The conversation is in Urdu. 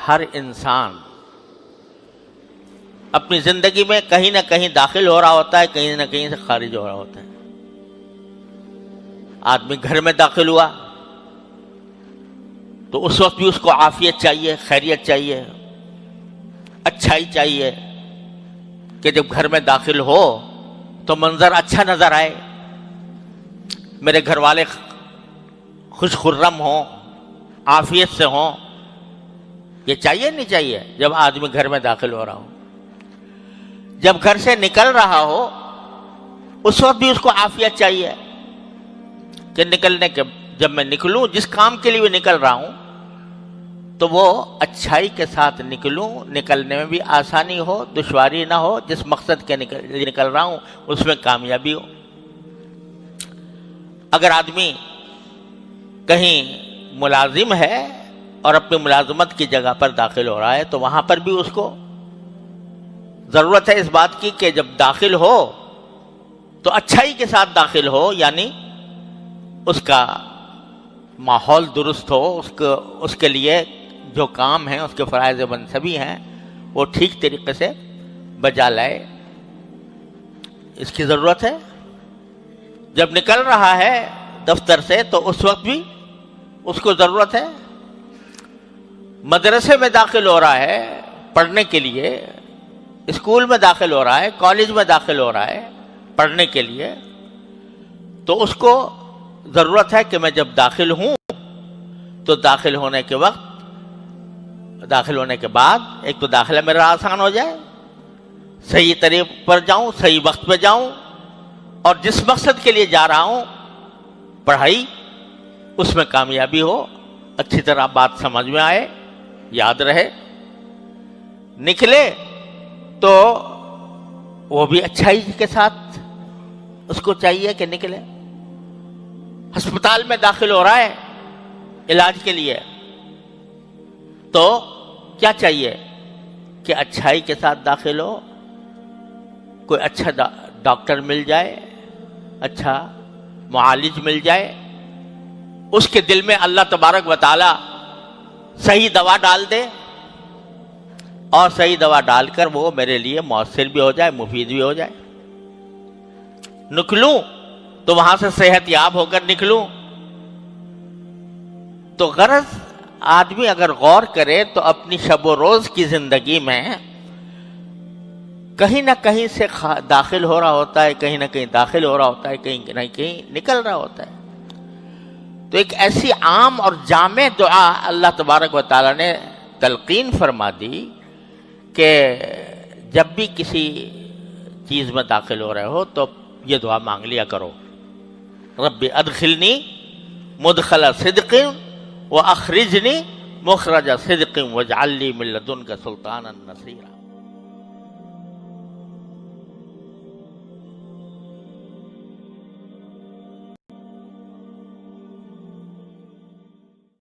ہر انسان اپنی زندگی میں کہیں نہ کہیں داخل ہو رہا ہوتا ہے، کہیں نہ کہیں سے خارج ہو رہا ہوتا ہے۔ آدمی گھر میں داخل ہوا تو اس وقت بھی اس کو عافیت چاہیے، خیریت چاہیے، اچھائی چاہیے کہ جب گھر میں داخل ہو تو منظر اچھا نظر آئے، میرے گھر والے خوش خرم ہوں، عافیت سے ہوں۔ یہ چاہیے نہیں چاہیے جب آدمی گھر میں داخل ہو رہا ہو؟ جب گھر سے نکل رہا ہو اس وقت بھی اس کو عافیت چاہیے کہ نکلنے کے جب میں نکلوں، جس کام کے لیے بھی نکل رہا ہوں تو وہ اچھائی کے ساتھ نکلوں، نکلنے میں بھی آسانی ہو، دشواری نہ ہو، جس مقصد کے لیے نکل رہا ہوں اس میں کامیابی ہو۔ اگر آدمی کہیں ملازم ہے اور اپنی ملازمت کی جگہ پر داخل ہو رہا ہے تو وہاں پر بھی اس کو ضرورت ہے اس بات کی کہ جب داخل ہو تو اچھائی کے ساتھ داخل ہو، یعنی اس کا ماحول درست ہو، اس کے لیے جو کام ہیں، اس کے فرائض منصبی ہیں، وہ ٹھیک طریقے سے بجا لائے، اس کی ضرورت ہے۔ جب نکل رہا ہے دفتر سے تو اس وقت بھی اس کو ضرورت ہے۔ مدرسے میں داخل ہو رہا ہے پڑھنے کے لیے، اسکول میں داخل ہو رہا ہے، کالج میں داخل ہو رہا ہے پڑھنے کے لیے، تو اس کو ضرورت ہے کہ میں جب داخل ہوں تو داخل ہونے کے وقت، داخل ہونے کے بعد ایک تو داخلہ میرا آسان ہو جائے، صحیح طریق پر جاؤں، صحیح وقت پہ جاؤں، اور جس مقصد کے لیے جا رہا ہوں پڑھائی، اس میں کامیابی ہو، اچھی طرح بات سمجھ میں آئے، یاد رہے۔ نکلے تو وہ بھی اچھائی کے ساتھ اس کو چاہیے کہ نکلے۔ ہسپتال میں داخل ہو رہا ہے علاج کے لیے تو کیا چاہیے کہ اچھائی کے ساتھ داخل ہو، کوئی اچھا ڈاکٹر مل جائے، اچھا معالج مل جائے، اس کے دل میں اللہ تبارک و تعالی صحیح دوا ڈال دے، اور صحیح دوا ڈال کر وہ میرے لیے مؤثر بھی ہو جائے، مفید بھی ہو جائے۔ نکلوں تو وہاں سے صحت یاب ہو کر نکلوں۔ تو غرض آدمی اگر غور کرے تو اپنی شب و روز کی زندگی میں کہیں نہ کہیں سے داخل ہو رہا ہوتا ہے، کہیں نہ کہیں داخل ہو رہا ہوتا ہے، کہیں نہ کہیں نکل رہا ہوتا ہے۔ تو ایک ایسی عام اور جامع دعا اللہ تبارک و تعالی نے تلقین فرما دی کہ جب بھی کسی چیز میں داخل ہو رہے ہو تو یہ دعا مانگ لیا کرو، رب ادخلنی مدخل صدق واخرجنی مخرج صدق واجعل لی من لدنک سلطانا نصیرا۔